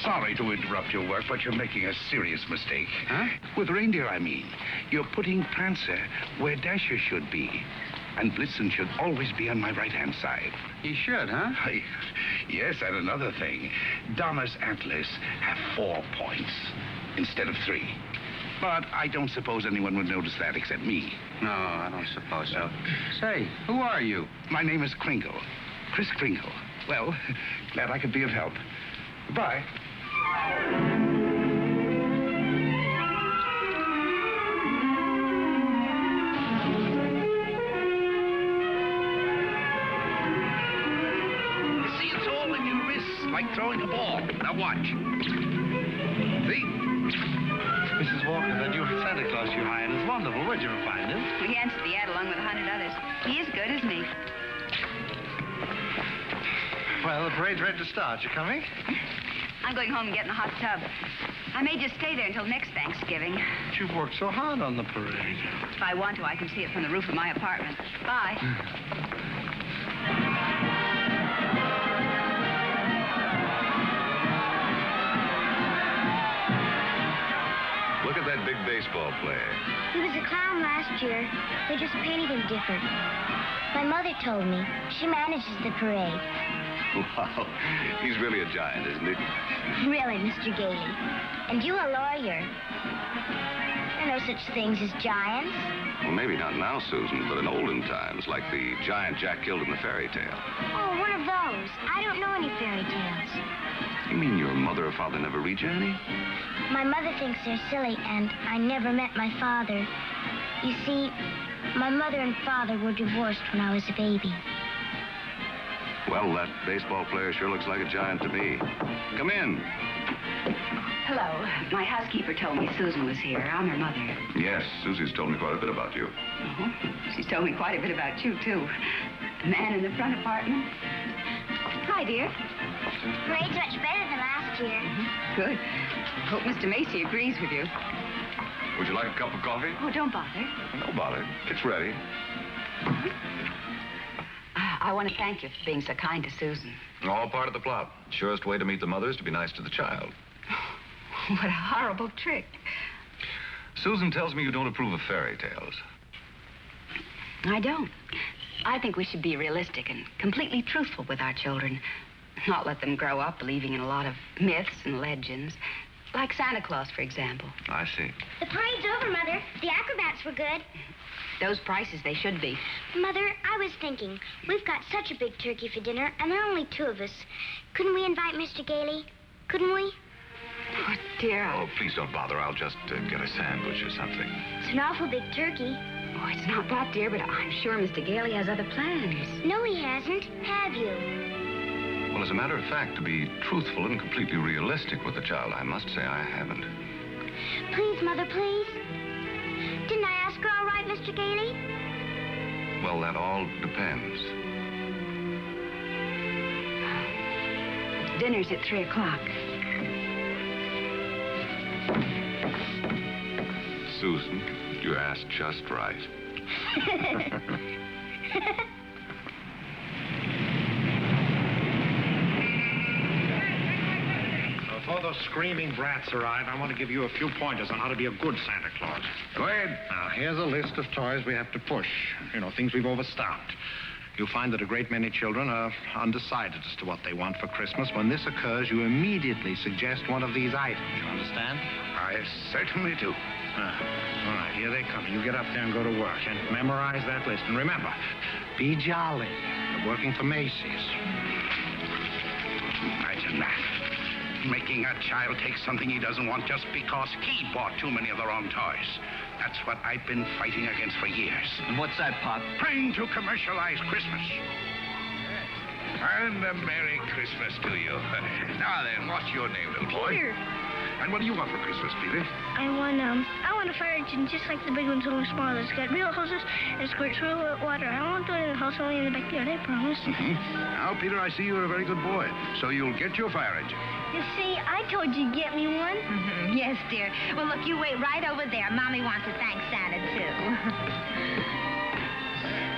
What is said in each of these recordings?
sorry to interrupt your work, but you're making a serious mistake. Huh? With reindeer, I mean. You're putting Prancer where Descher should be. And Blitzen should always be on my right-hand side. He should, huh? Yes, and another thing. Donna's antlers have 4 points instead of 3. But I don't suppose anyone would notice that except me. No, I don't suppose so. Say, who are you? My name is Kringle. Kris Kringle. Well, glad I could be of help. Goodbye. You see, it's all in your wrists, like throwing a ball. Now watch. See? Mrs. Walker, that new Santa Claus you hired is wonderful. Where'd you find him? We answered the ad along with 100 others. He is good, isn't he? Well, the parade's ready to start. You coming? I'm going home and getting a hot tub. I may just stay there until next Thanksgiving. But you've worked so hard on the parade. If I want to, I can see it from the roof of my apartment. Bye. Look at that big baseball player. He was a clown last year. They just painted him different. My mother told me. She manages the parade. Wow. He's really a giant, isn't he? Really, Mr. Gailey. And you a lawyer. There are no such things as giants. Well, maybe not now, Susan, but in olden times, like the giant Jack killed in the fairy tale. Oh, one of those. I don't know any fairy tales. You mean your mother or father never read you any? My mother thinks they're silly, and I never met my father. You see, my mother and father were divorced when I was a baby. Well, that baseball player sure looks like a giant to me. Come in. Hello. My housekeeper told me Susan was here. I'm her mother. Yes, Susie's told me quite a bit about you. She's told me quite a bit about you, too. The man in the front apartment. Hi, dear. Parade's much better than last year. Good. Hope Mr. Macy agrees with you. Would you like a cup of coffee? Oh, don't bother. No bother. It's ready. I want to thank you for being so kind to Susan. All part of the plot. Surest way to meet the mother is to be nice to the child. What a horrible trick. Susan tells me you don't approve of fairy tales. I don't. I think we should be realistic and completely truthful with our children. Not let them grow up believing in a lot of myths and legends. Like Santa Claus, for example. I see. The parade's over, Mother. The acrobats were good. Those prices, they should be. Mother, I was thinking, we've got such a big turkey for dinner, and there are only 2 of us. Couldn't we invite Mr. Gailey? Couldn't we? Oh, dear. Oh, please don't bother. I'll just get a sandwich or something. It's an awful big turkey. Oh, it's not that, dear, but I'm sure Mr. Gailey has other plans. No, he hasn't. Have you? Well, as a matter of fact, to be truthful and completely realistic with the child, I must say I haven't. Please, Mother, please. Didn't I ask her all right, Mr. Gailey? Well, that all depends. Dinner's at 3 o'clock. Susan, you asked just right. Before those screaming brats arrive, I want to give you a few pointers on how to be a good Santa Claus. Go ahead. Now, here's a list of toys we have to push. You know, things we've overstocked. You'll find that a great many children are undecided as to what they want for Christmas. When this occurs, you immediately suggest one of these items. You understand? I certainly do. All right, here they come. You get up there and go to work and memorize that list. And remember, be jolly. You're working for Macy's. Imagine that. Making a child take something he doesn't want just because he bought too many of the wrong toys. That's what I've been fighting against for years. And what's that, Pop? Trying to commercialize Christmas. And a Merry Christmas to you. Now then, what's your name, little boy? Peter. And what do you want for Christmas, Peter? I want a fire engine just like the big ones, only smaller. It's got real hoses and squirts real water. I won't do it in the house, only in the backyard, I promise. Now, Peter, I see you're a very good boy, so you'll get your fire engine. You see, I told you to get me one. Yes, dear. Well, look, you wait right over there. Mommy wants to thank Santa, too.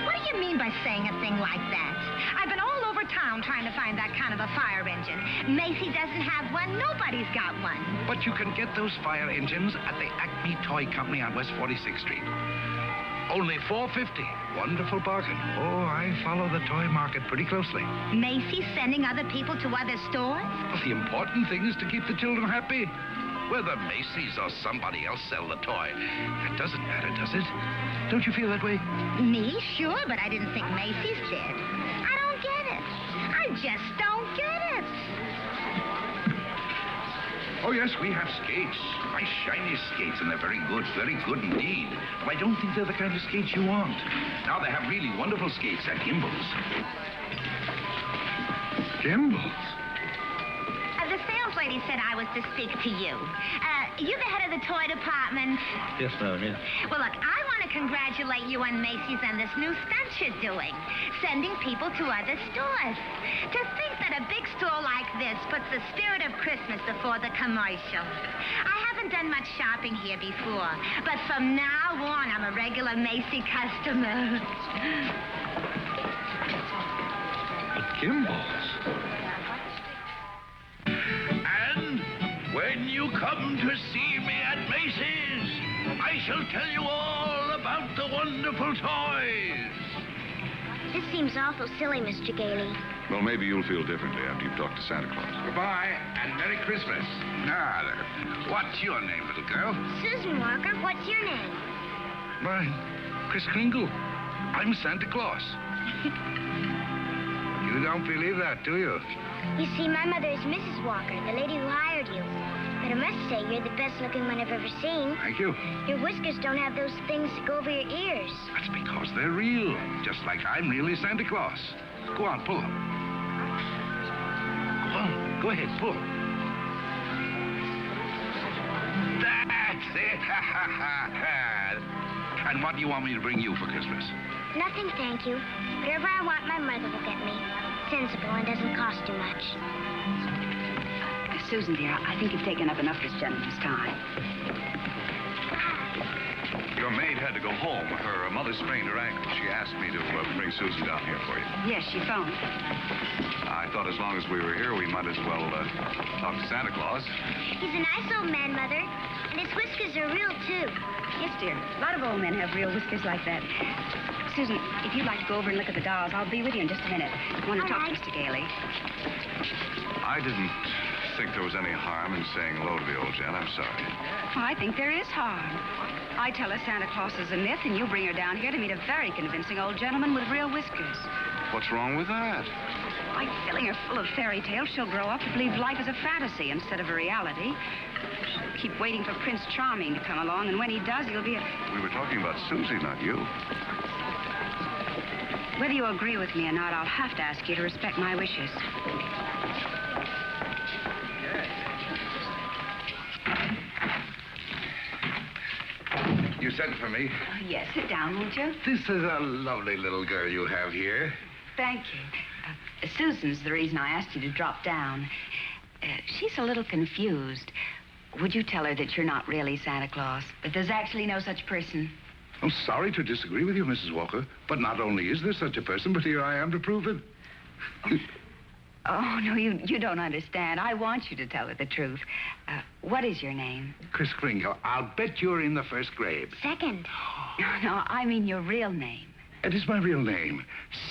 What do you mean by saying a thing like that? I've been all over town trying to find that kind of of a fire engine. Macy doesn't have one. Nobody's got one. But you can get those fire engines at the Acme Toy Company on West 46th Street. Only $4.50. Wonderful bargain. Oh, I follow the toy market pretty closely. Macy's sending other people to other stores? Well, the important thing is to keep the children happy. Whether Macy's or somebody else sell the toy, that doesn't matter, does it? Don't you feel that way? Me? Sure, but I didn't think Macy's did. I don't get it. I just don't get it. Oh, yes, we have skates. Nice, shiny skates, and they're very good indeed. But I don't think they're the kind of skates you want. Now, they have really wonderful skates at Gimbals. Gimbals? The sales lady said I was to speak to you. You're the head of the toy department. Yes, ma'am, yeah. Well, look, I want to congratulate you on Macy's and this new stunt you're doing, sending people to other stores. To think that a big store like this puts the spirit of Christmas before the commercial. I haven't done much shopping here before, but from now on, I'm a regular Macy customer. Gimbals? And when you come to see me at Macy's, I shall tell you all about the wonderful toys. This seems awful silly, Mr. Gailey. Well, maybe you'll feel differently after you've talked to Santa Claus. Goodbye, and Merry Christmas. Now, what's your name, little girl? Susan Walker, what's your name? Mine, Kris Kringle. I'm Santa Claus. You don't believe that, do you? You see, my mother is Mrs. Walker, the lady who hired you. But I must say, you're the best-looking one I've ever seen. Thank you. Your whiskers don't have those things that go over your ears. That's because they're real, just like I'm really Santa Claus. Go on, pull them. Go on, go ahead, pull. That's it. And what do you want me to bring you for Christmas? Nothing, thank you. Whatever I want, my mother will get me. Sensible and doesn't cost too much. Susan, dear, I think you've taken up enough this gentleman's time. Your maid had to go home. Her mother sprained her ankle. She asked me to bring Susan down here for you. Yes, she phoned. I thought as long as we were here, we might as well talk to Santa Claus. He's a nice old man, Mother. And his whiskers are real, too. Yes, dear. A lot of old men have real whiskers like that. Susan, if you'd like to go over and look at the dolls, I'll be with you in just a minute. I want to talk to Mr. Gailey. I didn't think there was any harm in saying hello to the old gent. I'm sorry. Well, I think there is harm. I tell her Santa Claus is a myth, and you bring her down here to meet a very convincing old gentleman with real whiskers. What's wrong with that? By filling her full of fairy tales, she'll grow up to believe life is a fantasy instead of a reality. She'll keep waiting for Prince Charming to come along, and when he does, he'll be a... We were talking about Susie, not you. Whether you agree with me or not, I'll have to ask you to respect my wishes. You sent for me. Yes, sit down, won't you? This is a lovely little girl you have here. Thank you. Susan's the reason I asked you to drop down. She's a little confused. Would you tell her that you're not really Santa Claus, that there's actually no such person? I'm sorry to disagree with you, Mrs. Walker, but not only is there such a person, but here I am to prove it. Oh, no, you don't understand. I want you to tell her the truth. What is your name? Kris Kringle. I'll bet you're in the first grade. Second. No, I mean your real name. It is my real name.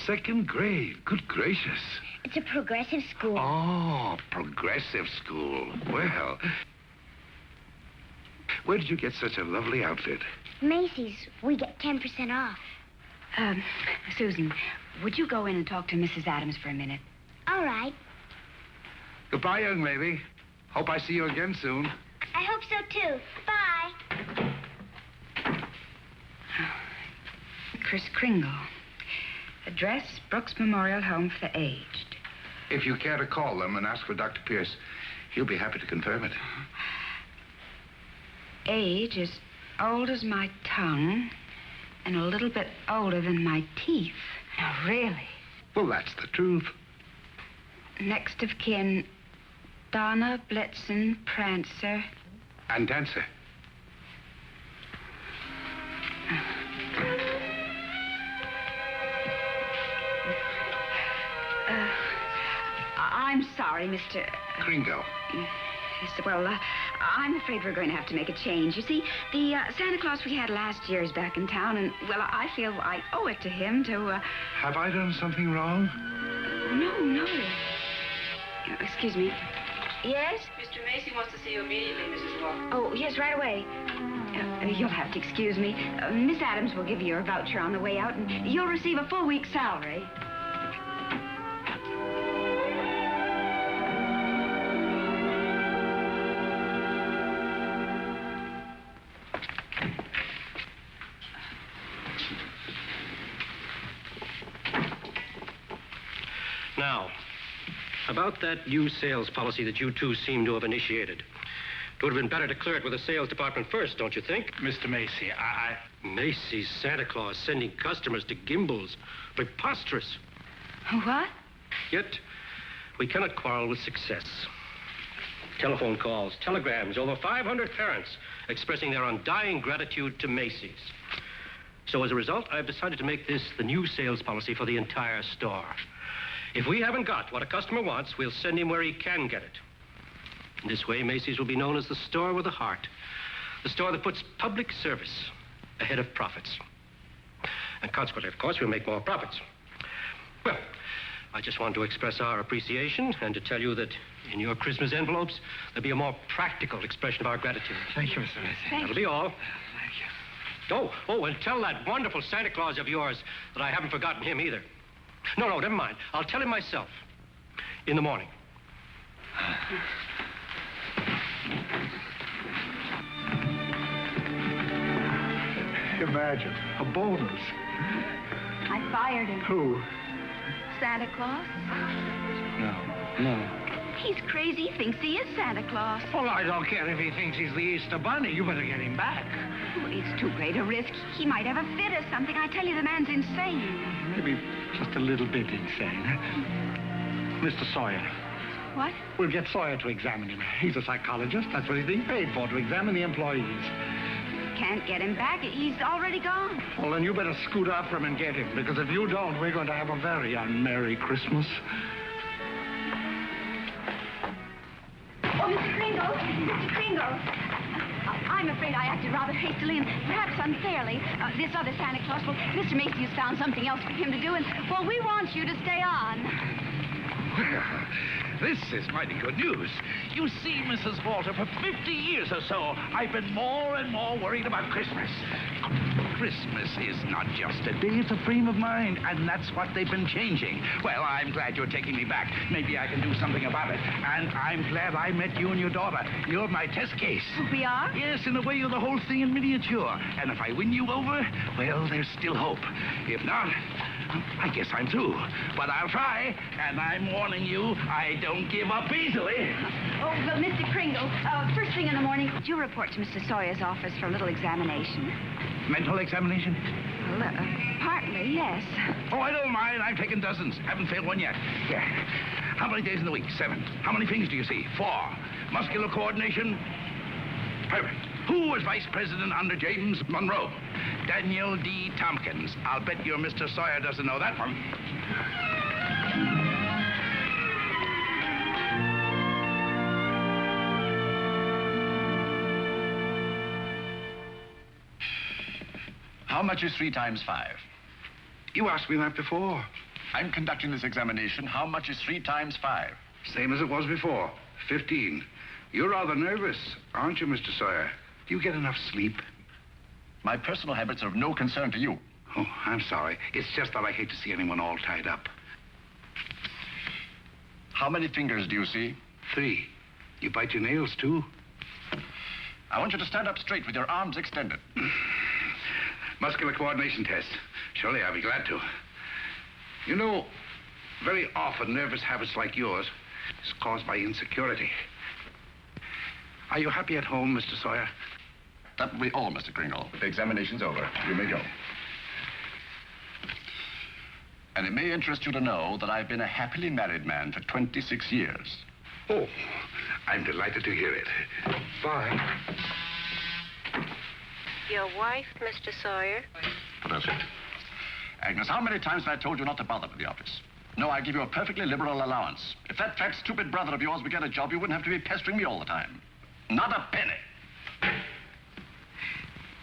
Second grade. Good gracious. It's a progressive school. Oh, progressive school. Well, where did you get such a lovely outfit? Macy's. We get 10% off. Susan, would you go in and talk to Mrs. Adams for a minute? All right. Goodbye, young lady. Hope I see you again soon. I hope so, too. Bye. Kris Kringle. Address, Brooks Memorial Home for the Aged. If you care to call them and ask for Dr. Pierce, he'll be happy to confirm it. Age is old as my tongue and a little bit older than my teeth. No, really. Well, that's the truth. Next of kin, Donna, Blitzen, Prancer. And Dancer. I'm sorry, Mr. Kringle. Yes, well, I'm afraid we're going to have to make a change. You see, the Santa Claus we had last year is back in town, and, well, I feel I owe it to him to, Have I done something wrong? No. Excuse me. Yes? Mr. Macy wants to see you immediately, Mrs. Walker. Oh, yes, right away. You'll have to excuse me. Miss Adams will give you your voucher on the way out, and you'll receive a full week's salary. Now, about that new sales policy that you two seem to have initiated. It would have been better to clear it with the sales department first, don't you think? Mr. Macy, Macy's Santa Claus sending customers to Gimbel's. Preposterous. What? Yet, we cannot quarrel with success. Telephone calls, telegrams, over 500 parents expressing their undying gratitude to Macy's. So as a result, I've decided to make this the new sales policy for the entire store. If we haven't got what a customer wants, we'll send him where he can get it. In this way, Macy's will be known as the store with a heart. The store that puts public service ahead of profits. And consequently, of course, we'll make more profits. Well, I just want to express our appreciation and to tell you that in your Christmas envelopes, there'll be a more practical expression of our gratitude. Thank you, Mr. Macy. That'll be all. Thank you. Oh, and tell that wonderful Santa Claus of yours that I haven't forgotten him either. No, never mind. I'll tell him myself. In the morning. Imagine, a bonus. I fired him. Who? Santa Claus? No. He's crazy. He thinks he is Santa Claus. Well, I don't care if he thinks he's the Easter Bunny. You better get him back. Well, it's too great a risk. He might have a fit or something. I tell you, the man's insane. Maybe just a little bit insane. Mr. Sawyer. What? We'll get Sawyer to examine him. He's a psychologist. That's what he's being paid for, to examine the employees. Can't get him back. He's already gone. Well, then you better scoot after him and get him, because if you don't, we're going to have a very unmerry Christmas. Oh, Mr. Kringle. I'm afraid I acted rather hastily and perhaps unfairly. This other Santa Claus, well, Mr. Macy has found something else for him to do, and, well, we want you to stay on. Well, this is mighty good news. You see, Mrs. Walter, for 50 years or so, I've been more and more worried about Christmas. Christmas is not just a day, it's a frame of mind, and that's what they've been changing. Well, I'm glad you're taking me back. Maybe I can do something about it. And I'm glad I met you and your daughter. You're my test case. We are? Yes, in a way, you're the whole thing in miniature. And if I win you over, well, there's still hope. If not, I guess I'm through. But I'll try, and I'm warning you, I don't give up easily. Oh, but Mr. Kringle, first thing in the morning, could you report to Mr. Sawyer's office for a little examination? Mental examination? Well, partly, yes. Oh, I don't mind. I've taken dozens. Haven't failed one yet. Yeah. How many days in the week? 7. How many things do you see? 4. Muscular coordination? Perfect. Who was vice president under James Monroe? Daniel D. Tompkins. I'll bet your Mr. Sawyer doesn't know that one. How much is 3 times 5? You asked me that before. I'm conducting this examination. How much is 3 times 5? Same as it was before. 15. You're rather nervous, aren't you, Mr. Sawyer? Do you get enough sleep? My personal habits are of no concern to you. Oh, I'm sorry. It's just that I hate to see anyone all tied up. How many fingers do you see? 3. You bite your nails, too? I want you to stand up straight with your arms extended. Muscular coordination test. Surely I'll be glad to. You know, very often nervous habits like yours is caused by insecurity. Are you happy at home, Mr. Sawyer? That will be all, Mr. Kringle. The examination's over. You may go. And it may interest you to know that I've been a happily married man for 26 years. Oh, I'm delighted to hear it. Bye. Your wife, Mr. Sawyer? What else? Agnes, how many times have I told you not to bother with the office? No, I give you a perfectly liberal allowance. If that fat, stupid brother of yours would get a job, you wouldn't have to be pestering me all the time. Not a penny.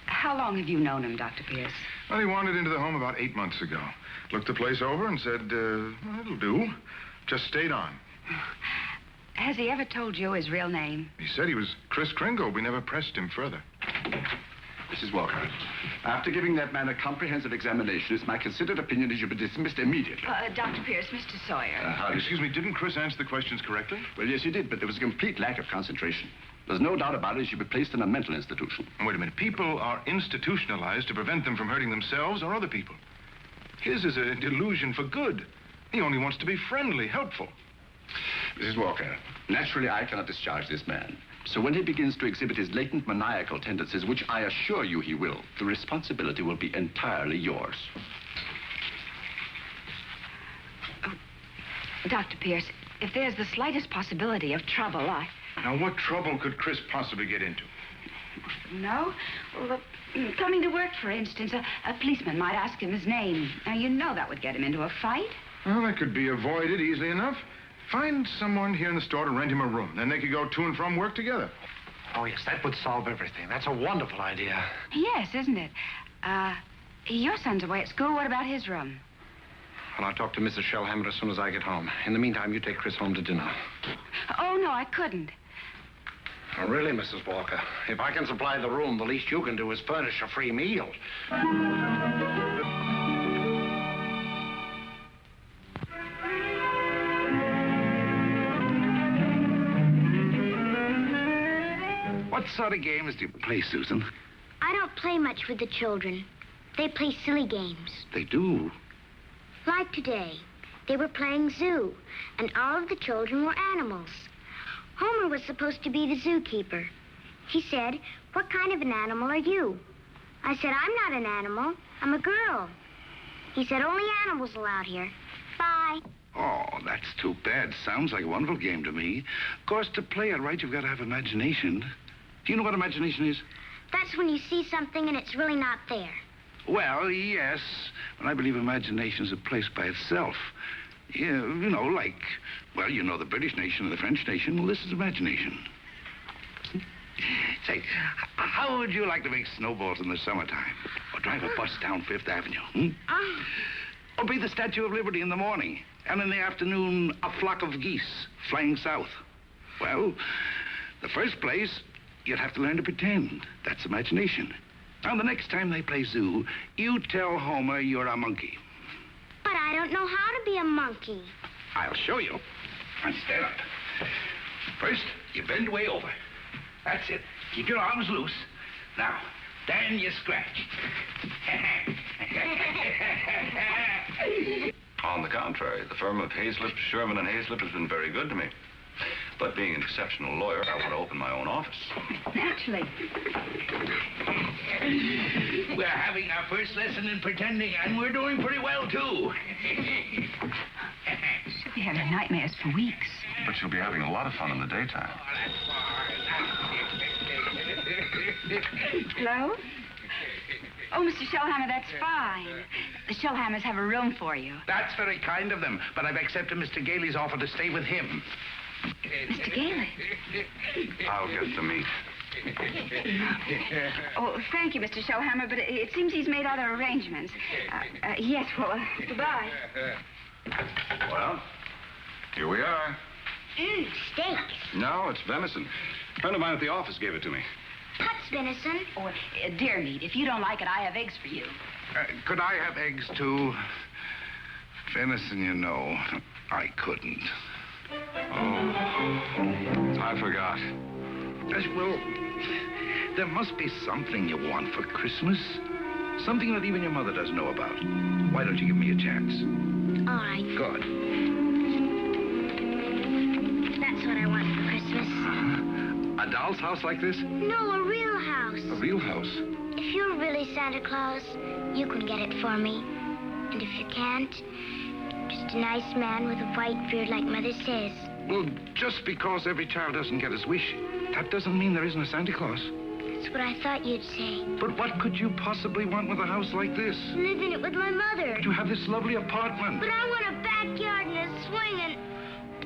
How long have you known him, Dr. Pierce? Well, he wandered into the home about 8 months ago. Looked the place over and said, well, it'll do. Just stayed on. Has he ever told you his real name? He said he was Kris Kringle. We never pressed him further. Mrs. Walker, after giving that man a comprehensive examination, it's my considered opinion he should be dismissed immediately. Dr. Pierce, Mr. Sawyer. Excuse me, didn't Kris answer the questions correctly? Well, yes, he did, but there was a complete lack of concentration. There's no doubt about it, he should be placed in a mental institution. Wait a minute. People are institutionalized to prevent them from hurting themselves or other people. His is a delusion for good. He only wants to be friendly, helpful. Mrs. Walker, naturally I cannot discharge this man. So when he begins to exhibit his latent maniacal tendencies, which I assure you he will, the responsibility will be entirely yours. Oh, Dr. Pierce, if there's the slightest possibility of trouble, Now, what trouble could Kris possibly get into? No? Well, coming to work, for instance, a policeman might ask him his name. Now, you know that would get him into a fight. Well, that could be avoided easily enough. Find someone here in the store to rent him a room. Then they could go to and from work together. Oh, yes, that would solve everything. That's a wonderful idea. Yes, isn't it? Your son's away at school. What about his room? Well, I'll talk to Mrs. Shellhammer as soon as I get home. In the meantime, you take Kris home to dinner. Oh, no, I couldn't. Oh, really, Mrs. Walker? If I can supply the room, the least you can do is furnish a free meal. What sort of games do you play, Susan? I don't play much with the children. They play silly games. They do. Like today, they were playing zoo, and all of the children were animals. Homer was supposed to be the zookeeper. He said, "What kind of an animal are you?" I said, "I'm not an animal. I'm a girl." He said, "Only animals allowed here. Bye." Oh, that's too bad. Sounds like a wonderful game to me. Of course, to play it right, you've got to have imagination. Do you know what imagination is? That's when you see something and it's really not there. Well, yes. But I believe imagination is a place by itself. Yeah, you know, like, well, you know the British nation and the French nation. Well, this is imagination. Say, how would you like to make snowballs in the summertime? Or drive a bus down Fifth Avenue, Or be the Statue of Liberty in the morning, and in the afternoon, a flock of geese flying south? Well, the first place, you'd have to learn to pretend. That's imagination. Now, the next time they play zoo, you tell Homer you're a monkey. But I don't know how to be a monkey. I'll show you. Now, stand up. First, you bend way over. That's it. Keep your arms loose. Now, then you scratch. On the contrary, the firm of Hazlitt, Sherman, and Hazlitt has been very good to me. But being an exceptional lawyer, I want to open my own office. Naturally. We're having our first lesson in pretending, and we're doing pretty well, too. She'll be having nightmares for weeks. But you'll be having a lot of fun in the daytime. Hello? Oh, Mr. Shellhammer, that's fine. The Shellhammers have a room for you. That's very kind of them, but I've accepted Mr. Gailey's offer to stay with him. Mr. Gailey. I'll get the meat. Oh, thank you, Mr. Shellhammer, but it seems he's made other arrangements. Yes, well, goodbye. Well, here we are. Steak. No, it's venison. A friend of mine at the office gave it to me. What's venison? Oh, deer meat. If you don't like it, I have eggs for you. Could I have eggs, too? Venison, you know, I couldn't. Oh, I forgot. Well, there must be something you want for Christmas. Something that even your mother doesn't know about. Why don't you give me a chance? All right. Good. That's what I want for Christmas. A doll's house like this? No, a real house. A real house? If you're really Santa Claus, you can get it for me. And if you can't, just a nice man with a white beard like Mother says. Well, just because every child doesn't get his wish, that doesn't mean there isn't a Santa Claus. That's what I thought you'd say. But what could you possibly want with a house like this? Live in it with my mother. You have this lovely apartment. But I want a bad backyard in a swing and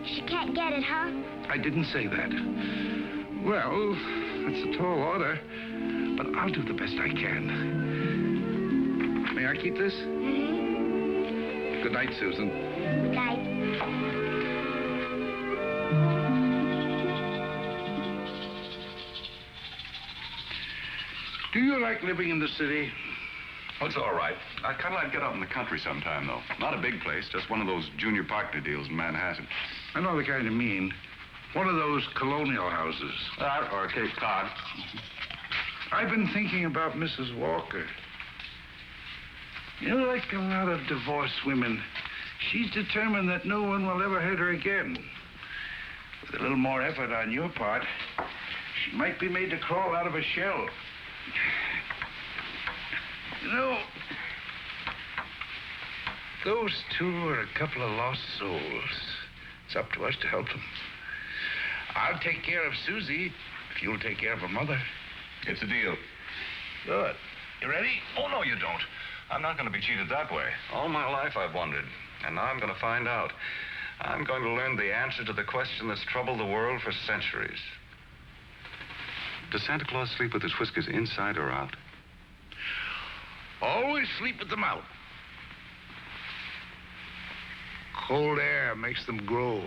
she can't get it, huh? I didn't say that. Well, it's a tall order, but I'll do the best I can. May I keep this? Mm-hmm. Good night, Susan. Good night. Do you like living in the city? Oh, it's all right. I'd kind of like to get out in the country sometime, though. Not a big place, just one of those junior partner deals in Manhattan. I know the kind you mean. One of those colonial houses. Or Cape Cod. I've been thinking about Mrs. Walker. You know, like a lot of divorced women, she's determined that no one will ever hurt her again. With a little more effort on your part, she might be made to crawl out of a shell. You know, those two are a couple of lost souls. It's up to us to help them. I'll take care of Susie if you'll take care of her mother. It's a deal. Good. You ready? Oh, no, you don't. I'm not going to be cheated that way. All my life I've wondered, and now I'm going to find out. I'm going to learn the answer to the question that's troubled the world for centuries. Does Santa Claus sleep with his whiskers inside or out? Always sleep with them out. Cold air makes them grow.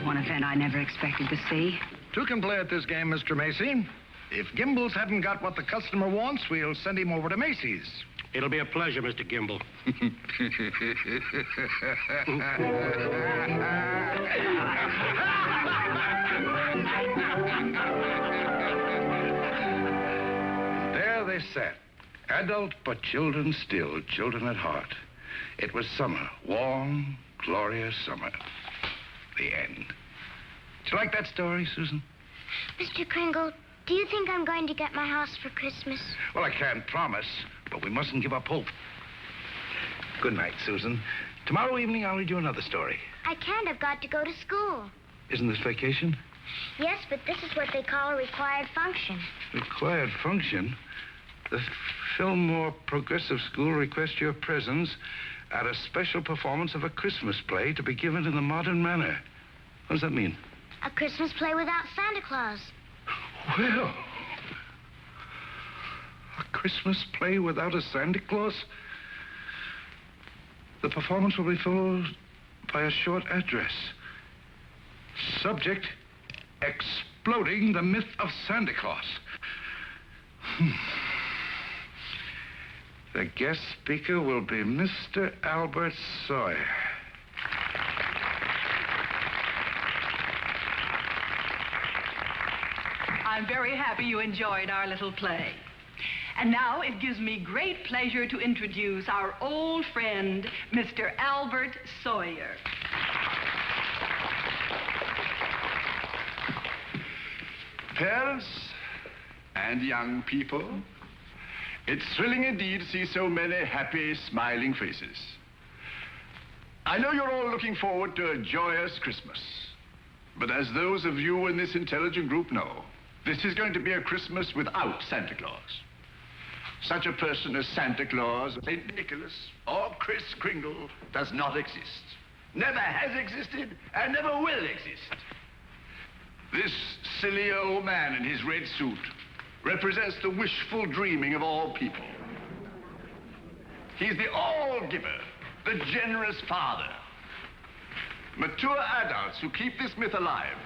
One event I never expected to see. Two can play at this game, Mr. Macy. If Gimbel's hadn't got what the customer wants, we'll send him over to Macy's. It'll be a pleasure, Mr. Gimble. There they sat. Adult, but children still, children at heart. It was summer, warm, glorious summer. The end. Did you like that story, Susan? Mr. Kringle, do you think I'm going to get my house for Christmas? Well, I can't promise, but we mustn't give up hope. Good night, Susan. Tomorrow evening, I'll read you another story. I can't. I've got to go to school. Isn't this vacation? Yes, but this is what they call a required function. Required function? The Fillmore Progressive School requests your presence at a special performance of a Christmas play to be given in the modern manner. What does that mean? A Christmas play without Santa Claus. Well, a Christmas play without a Santa Claus? The performance will be followed by a short address. Subject, exploding the myth of Santa Claus. The guest speaker will be Mr. Albert Sawyer. I'm very happy you enjoyed our little play. And now it gives me great pleasure to introduce our old friend, Mr. Albert Sawyer. Parents and young people, it's thrilling indeed to see so many happy, smiling faces. I know you're all looking forward to a joyous Christmas. But as those of you in this intelligent group know, this is going to be a Christmas without Santa Claus. Such a person as Santa Claus, St. Nicholas, or Kris Kringle does not exist. Never has existed and never will exist. This silly old man in his red suit represents the wishful dreaming of all people. He's the all-giver, the generous father. Mature adults who keep this myth alive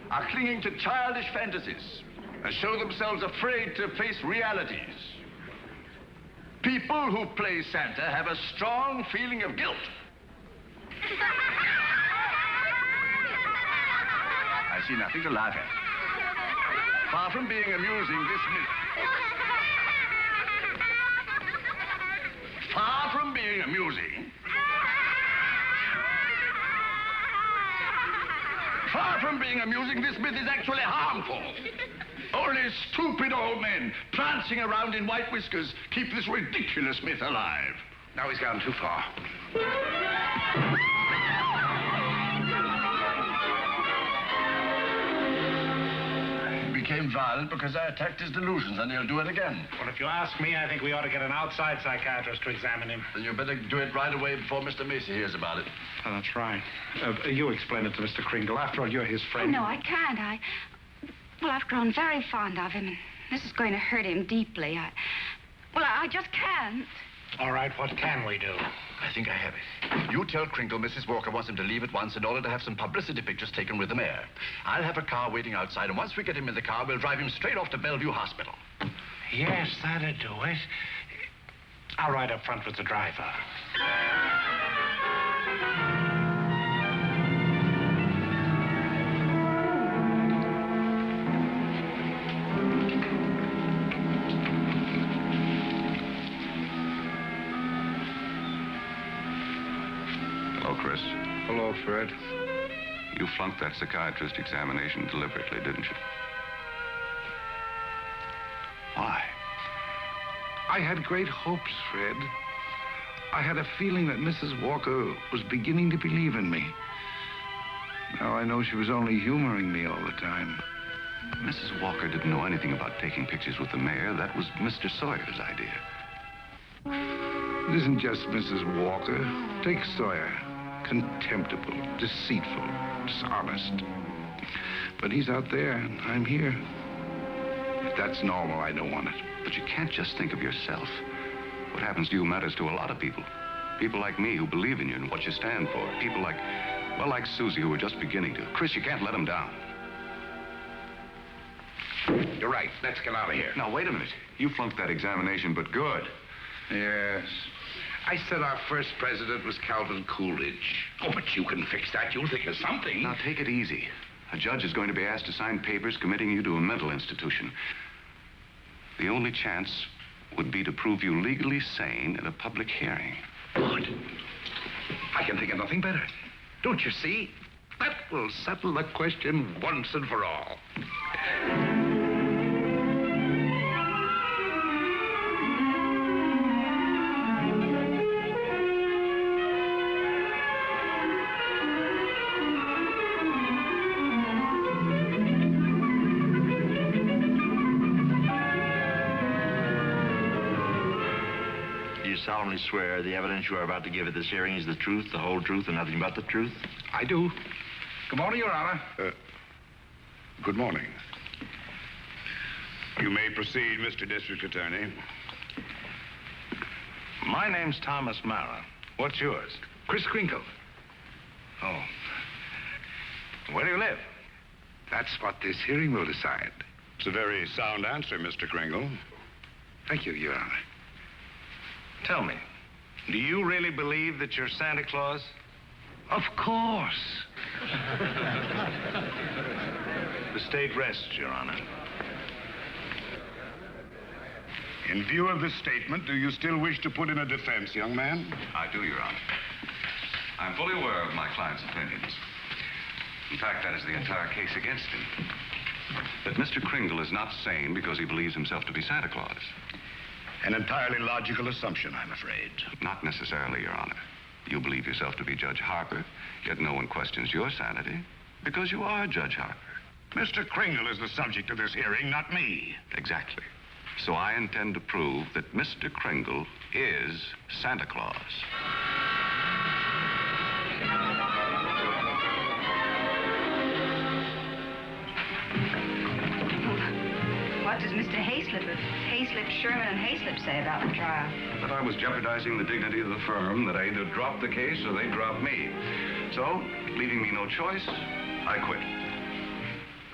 are clinging to childish fantasies and show themselves afraid to face realities. People who play Santa have a strong feeling of guilt. I see nothing to laugh at. Far from being amusing, this myth... Far from being amusing... Far from being amusing, this myth is actually harmful. Only stupid old men prancing around in white whiskers keep this ridiculous myth alive. Now he's gone too far. He became violent because I attacked his delusions, and he'll do it again. Well, if you ask me, I think we ought to get an outside psychiatrist to examine him. Then you better do it right away before Mr. Macy hears about it. Oh, that's right. You explain it to Mr. Kringle. After all, you're his Oh, friend. no, I can't. Well, I've grown very fond of him, and this is going to hurt him deeply. I just can't. All right, what can we do? I think I have it. You tell Kringle Mrs. Walker wants him to leave at once in order to have some publicity pictures taken with the mayor. I'll have a car waiting outside, and once we get him in the car, we'll drive him straight off to Bellevue Hospital. Yes, that'd do it. I'll ride up front with the driver. Hello, Kris. Hello, Fred. You flunked that psychiatrist examination deliberately, didn't you? Why? I had great hopes, Fred. I had a feeling that Mrs. Walker was beginning to believe in me. Now I know she was only humoring me all the time. Mrs. Walker didn't know anything about taking pictures with the mayor. That was Mr. Sawyer's idea. It isn't just Mrs. Walker. Take Sawyer. Contemptible, deceitful, dishonest. But he's out there, and I'm here. If that's normal, I don't want it. But you can't just think of yourself. What happens to you matters to a lot of people. People like me who believe in you and what you stand for. People like Susie, who are just beginning to. Kris, you can't let them down. You're right. Let's get out of here. Now, wait a minute. You flunked that examination, but good. Yes. I said our first president was Calvin Coolidge. Oh, but you can fix that. You'll think of something. Now, take it easy. A judge is going to be asked to sign papers committing you to a mental institution. The only chance would be to prove you legally sane at a public hearing. Good. I can think of nothing better. Don't you see? That will settle the question once and for all. Solemnly swear the evidence you are about to give at this hearing is the truth, the whole truth, and nothing but the truth? I do. Good morning, Your Honor. Good morning. You may proceed, Mr. District Attorney. My name's Thomas Mara. What's yours? Kris Kringle. Oh. Where do you live? That's what this hearing will decide. It's a very sound answer, Mr. Kringle. Thank you, Your Honor. Tell me, do you really believe that you're Santa Claus? Of course. The state rests, Your Honor. In view of this statement, do you still wish to put in a defense, young man? I do, Your Honor. I'm fully aware of my client's opinions. In fact, that is the entire case against him. But Mr. Kringle is not sane because he believes himself to be Santa Claus. An entirely logical assumption, I'm afraid. Not necessarily, Your Honor. You believe yourself to be Judge Harper, yet no one questions your sanity because you are Judge Harper. Mr. Kringle is the subject of this hearing, not me. Exactly. So I intend to prove that Mr. Kringle is Santa Claus. What does Mr. Hayslip of Hayslip, Sherman, and Hayslip say about the trial? That I was jeopardizing the dignity of the firm, that I either dropped the case or they dropped me. So, leaving me no choice, I quit.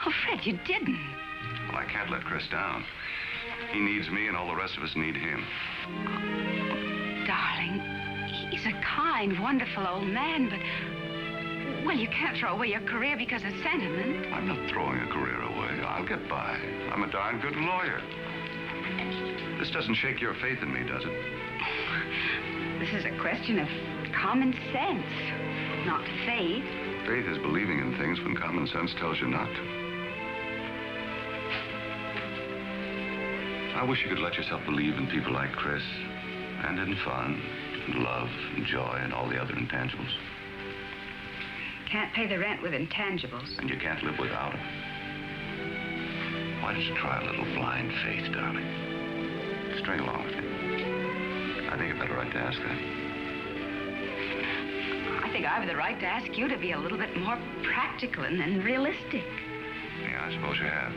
Oh, Fred, you didn't. Well, I can't let Kris down. He needs me, and all the rest of us need him. Darling, he's a kind, wonderful old man, but... Well, you can't throw away your career because of sentiment. I'm not throwing a career away. I'll get by. I'm a darn good lawyer. This doesn't shake your faith in me, does it? This is a question of common sense, not faith. Faith is believing in things when common sense tells you not to. I wish you could let yourself believe in people like Kris, and in fun, and love, and joy, and all the other intangibles. Can't pay the rent with intangibles. And you can't live without them. Why don't you try a little blind faith, darling? String along with me. I think I've got a right to ask that. I think I have the right to ask you to be a little bit more practical and realistic. Yeah, I suppose you have.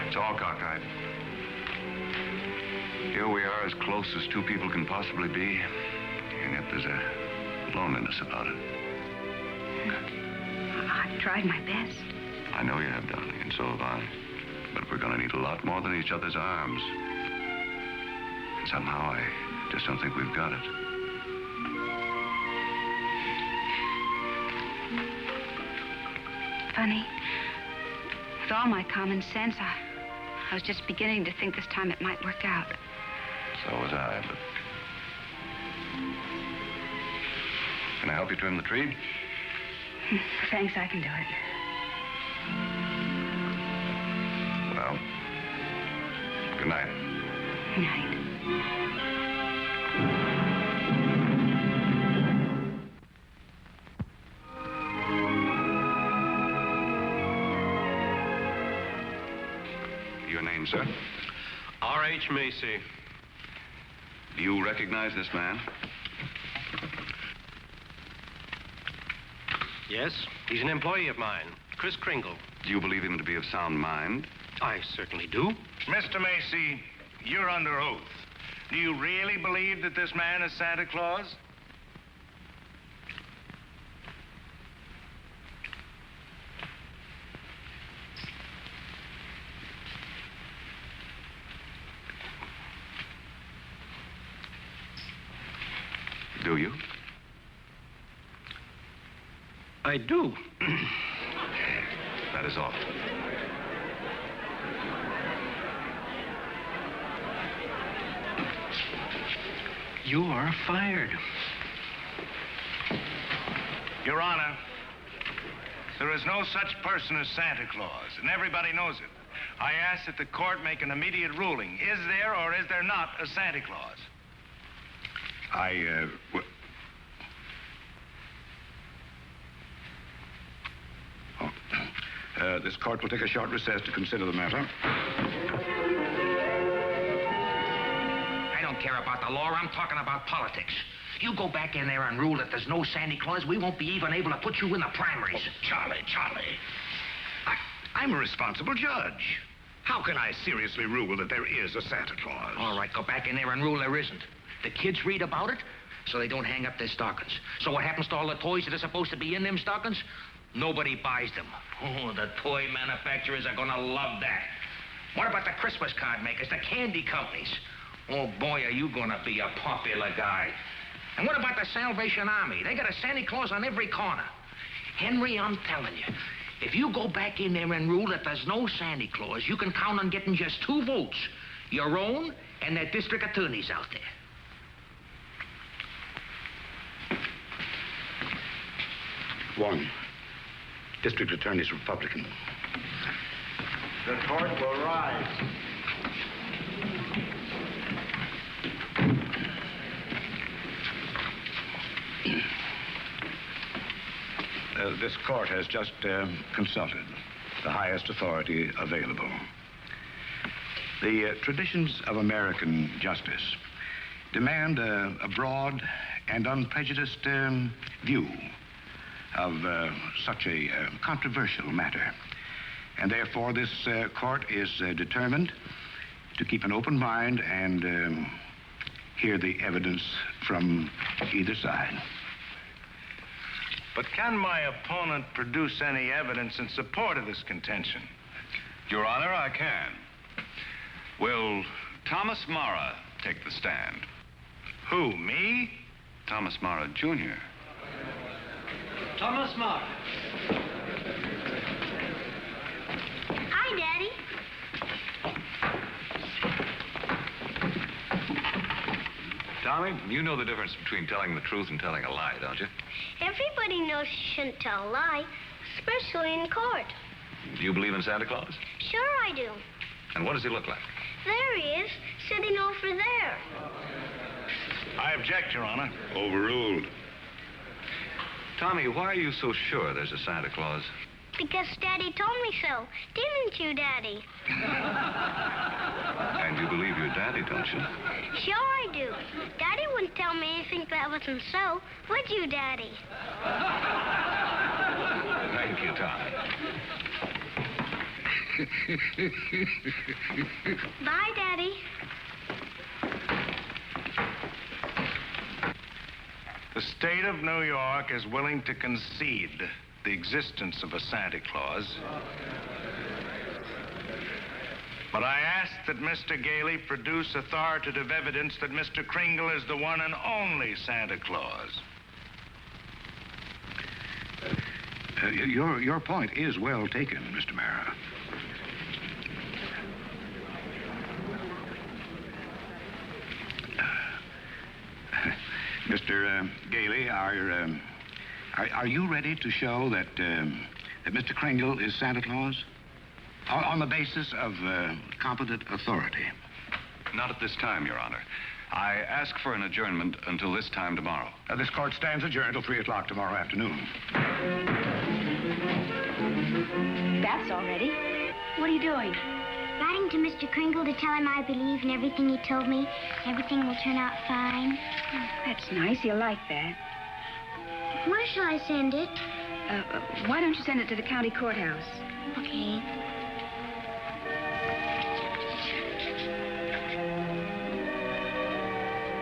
It's all cockeyed. Here we are, as close as two people can possibly be, and yet there's a loneliness about it. I've tried my best. I know you have, darling, and so have I. But we're going to need a lot more than each other's arms. And somehow I just don't think we've got it. Funny. With all my common sense, I was just beginning to think this time it might work out. So was I, but... Can I help you trim the tree? Thanks, I can do it. Well, good night. Good night. Your name, sir? R.H. Macy. Do you recognize this man? Yes, he's an employee of mine, Kris Kringle. Do you believe him to be of sound mind? I certainly do. Mr. Macy, you're under oath. Do you really believe that this man is Santa Claus? Do you? I do. That is all. You are fired. Your Honor, there is no such person as Santa Claus, and everybody knows it. I ask that the court make an immediate ruling. Is there or is there not a Santa Claus? This court will take a short recess to consider the matter. I don't care about the law. I'm talking about politics. You go back in there and rule that there's no Santa Claus, we won't be even able to put you in the primaries. Charlie. I'm a responsible judge. How can I seriously rule that there is a Santa Claus? All right, go back in there and rule there isn't. The kids read about it, so they don't hang up their stockings. So what happens to all the toys that are supposed to be in them stockings? Nobody buys them. Oh, the toy manufacturers are gonna love that. What about the Christmas card makers, the candy companies? Oh, boy, are you gonna be a popular guy. And what about the Salvation Army? They got a Santa Claus on every corner. Henry, I'm telling you, if you go back in there and rule that there's no Santa Claus, you can count on getting just 2 votes. Your own and that district attorney's out there. One. District Attorney's Republican. The court will rise. This court has just consulted the highest authority available. The traditions of American justice demand a broad and unprejudiced view of such a controversial matter. And therefore, this court is determined to keep an open mind and hear the evidence from either side. But can my opponent produce any evidence in support of this contention? Your Honor, I can. Will Thomas Mara take the stand? Who, me? Thomas Mara, Jr. Thomas Mara. Hi, Daddy. Tommy, you know the difference between telling the truth and telling a lie, don't you? Everybody knows you shouldn't tell a lie, especially in court. Do you believe in Santa Claus? Sure I do. And what does he look like? There he is, sitting over there. I object, Your Honor. Overruled. Tommy, why are you so sure there's a Santa Claus? Because Daddy told me so. Didn't you, Daddy? And you believe your daddy, don't you? Sure I do. Daddy wouldn't tell me anything that wasn't so. Would you, Daddy? Thank you, Tommy. Bye, Daddy. The state of New York is willing to concede the existence of a Santa Claus. But I ask that Mr. Gailey produce authoritative evidence that Mr. Kringle is the one and only Santa Claus. Your point is well taken, Mr. Mara. Mr. Gailey, are you ready to show that Mr. Kringle is Santa Claus? On the basis of competent authority? Not at this time, Your Honor. I ask for an adjournment until this time tomorrow. This court stands adjourned till 3 o'clock tomorrow afternoon. That's all ready. What are you doing? Writing to Mr. Kringle to tell him I believe in everything he told me. Everything will turn out fine. Oh, that's nice. He'll like that. Where shall I send it? Why don't you send it to the county courthouse? Okay.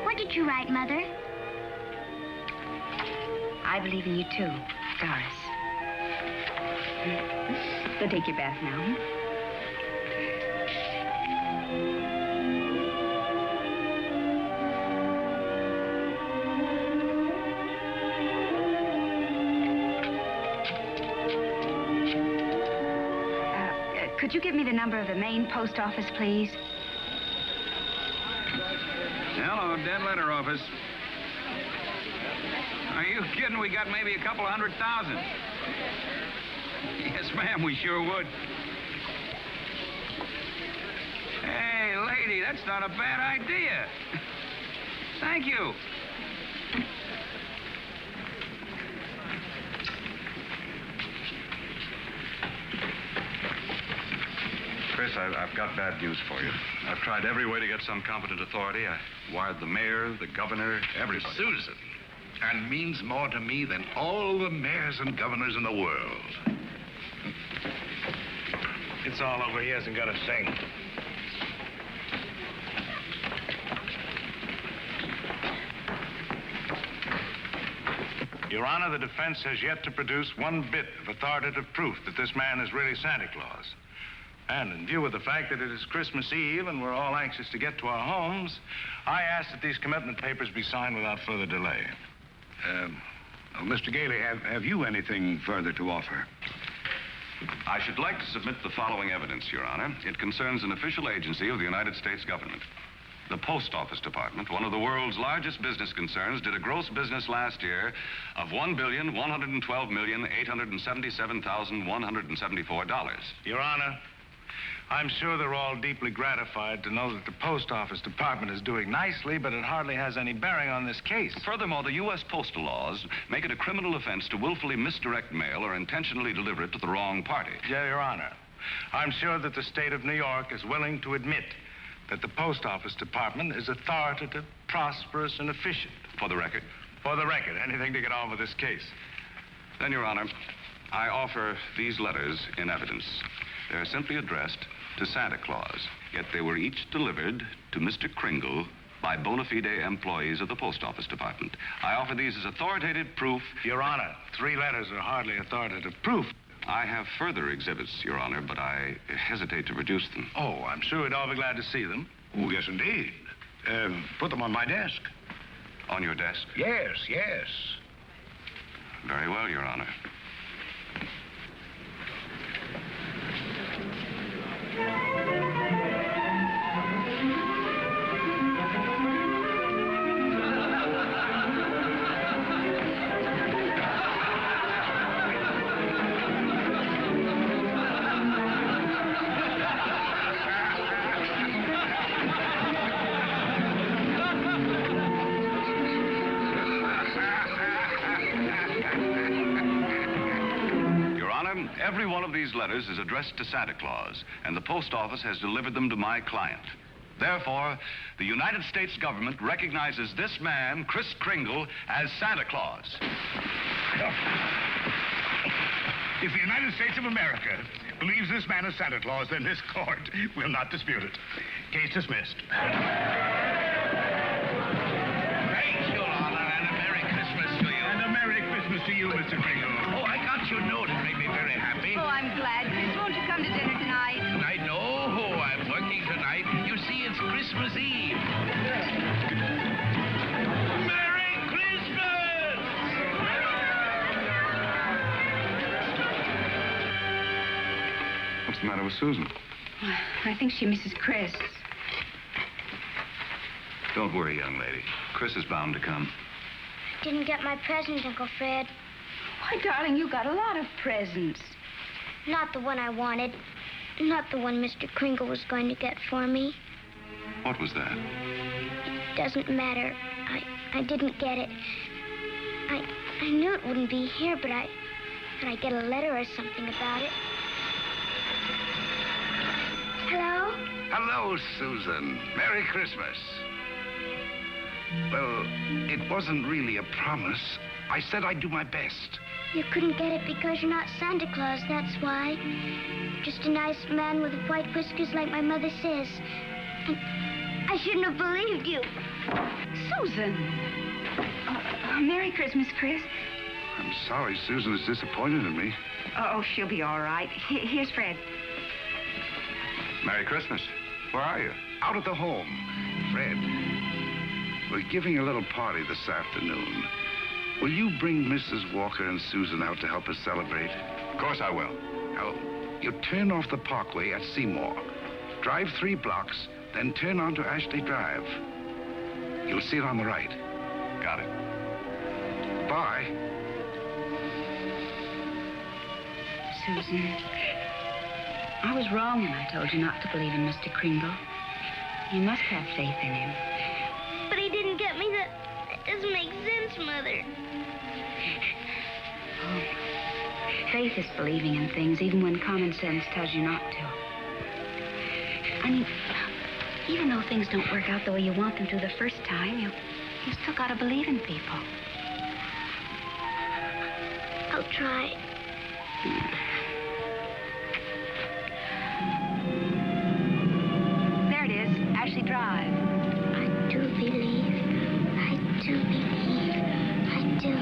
What did you write, Mother? I believe in you, too, Doris. Go take your bath now. Could you give me the number of the main post office, please? Hello, dead letter office. Are you kidding? We got maybe a couple of 100,000. Yes, ma'am, we sure would. Hey, lady, that's not a bad idea. Thank you. Chris, I've got bad news for you. I've tried every way to get some competent authority. I wired the mayor, the governor, everybody. Susan. And means more to me than all the mayors and governors in the world. It's all over. He hasn't got a thing. Your Honor, the defense has yet to produce one bit of authoritative proof that this man is really Santa Claus. And in view of the fact that it is Christmas Eve and we're all anxious to get to our homes, I ask that these commitment papers be signed without further delay. Mr. Gailey, have you anything further to offer? I should like to submit the following evidence, Your Honor. It concerns an official agency of the United States government. The Post Office Department, one of the world's largest business concerns, did a gross business last year of $1,112,877,174. Your Honor, I'm sure they're all deeply gratified to know that the Post Office Department is doing nicely, but it hardly has any bearing on this case. Furthermore, the U.S. postal laws make it a criminal offense to willfully misdirect mail or intentionally deliver it to the wrong party. Yeah, Your Honor. I'm sure that the state of New York is willing to admit that the Post Office Department is authoritative, prosperous, and efficient. For the record? For the record. Anything to get on with this case. Then, Your Honor, I offer these letters in evidence. They're simply addressed to Santa Claus, yet they were each delivered to Mr. Kringle by bona fide employees of the Post Office Department. I offer these as authoritative proof. Your Honor, 3 letters are hardly authoritative proof. I have further exhibits, Your Honor, but I hesitate to produce them. Oh, I'm sure we'd all be glad to see them. Oh, yes, indeed. Put them on my desk. On your desk? Yes, yes. Very well, Your Honor. Every one of these letters is addressed to Santa Claus, and the post office has delivered them to my client. Therefore, the United States government recognizes this man, Kris Kringle, as Santa Claus. If the United States of America believes this man is Santa Claus, then this court will not dispute it. Case dismissed. Thank you, Your Honor, and a Merry Christmas to you. And a Merry Christmas to you, Mr. Kringle. Oh, I got your note. It made me very happy. Oh, I'm glad, Kris. Won't you come to dinner tonight? I know. I'm working tonight. You see, it's Christmas Eve. Merry Christmas! What's the matter with Susan? I think she misses Kris. Don't worry, young lady. Kris is bound to come. Didn't get my present, Uncle Fred. Why, darling, you got a lot of presents. Not the one I wanted. Not the one Mr. Kringle was going to get for me. What was that? It doesn't matter. I didn't get it. I knew it wouldn't be here, but I get a letter or something about it. Hello? Hello, Susan. Merry Christmas. Well, it wasn't really a promise. I said I'd do my best. You couldn't get it because you're not Santa Claus, that's why. Just a nice man with white whiskers like my mother says. And I shouldn't have believed you. Susan. Merry Christmas, Kris. I'm sorry Susan is disappointed in me. Oh, she'll be all right. Here's Fred. Merry Christmas. Where are you? Out at the home. Fred, we're giving a little party this afternoon. Will you bring Mrs. Walker and Susan out to help us celebrate? Of course I will. Now, you turn off the parkway at Seymour. Drive 3 blocks, then turn onto Ashley Drive. You'll see it on the right. Got it. Bye. Susan, I was wrong when I told you not to believe in Mr. Kringle. You must have faith in him. But he didn't get me that. That doesn't make sense, Mother. Oh, faith is believing in things even when common sense tells you not to. I mean, even though things don't work out the way you want them to the first time, you still gotta believe in people. I'll try. There it is, Ashley Drive. I do believe. I do believe. I do.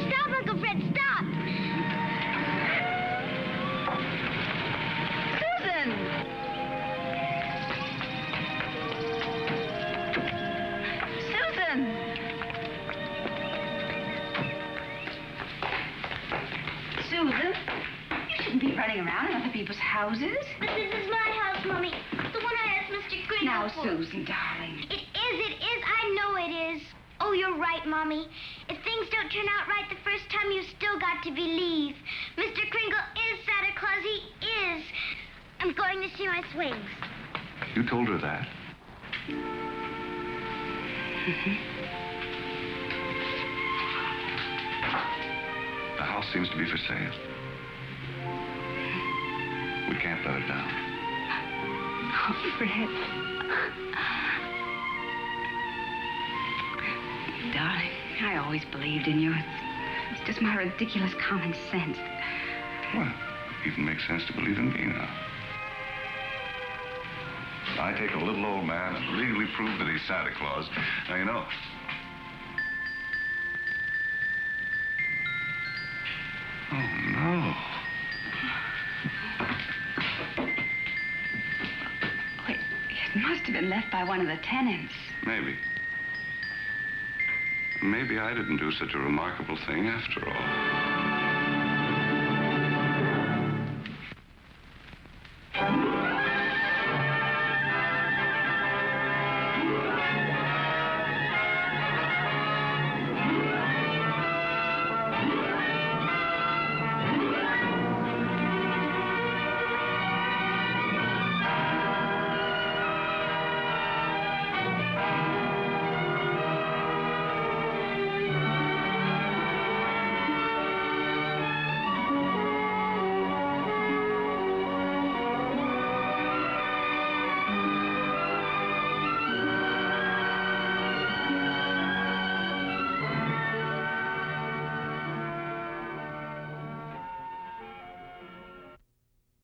Stop, Uncle Fred, stop! Susan! Susan! Susan? You shouldn't be running around in other people's houses. But this is my house, Mommy. The one I asked Mr. Kringle Now, for. Susan, darling. It is. I know it is. Oh, you're right, Mommy. If things don't turn out right the first time, you've still got to believe. Mr. Kringle is Santa Claus. He is. I'm going to see my swings. You told her that? The house seems to be for sale. We can't let it down. Oh, Fred. Darling, I always believed in you. It's just my ridiculous common sense. Well, it even makes sense to believe in me now. I take a little old man and legally prove that he's Santa Claus. Now, you know. Oh, no. Wait, it must have been left by one of the tenants. Maybe. Maybe I didn't do such a remarkable thing after all.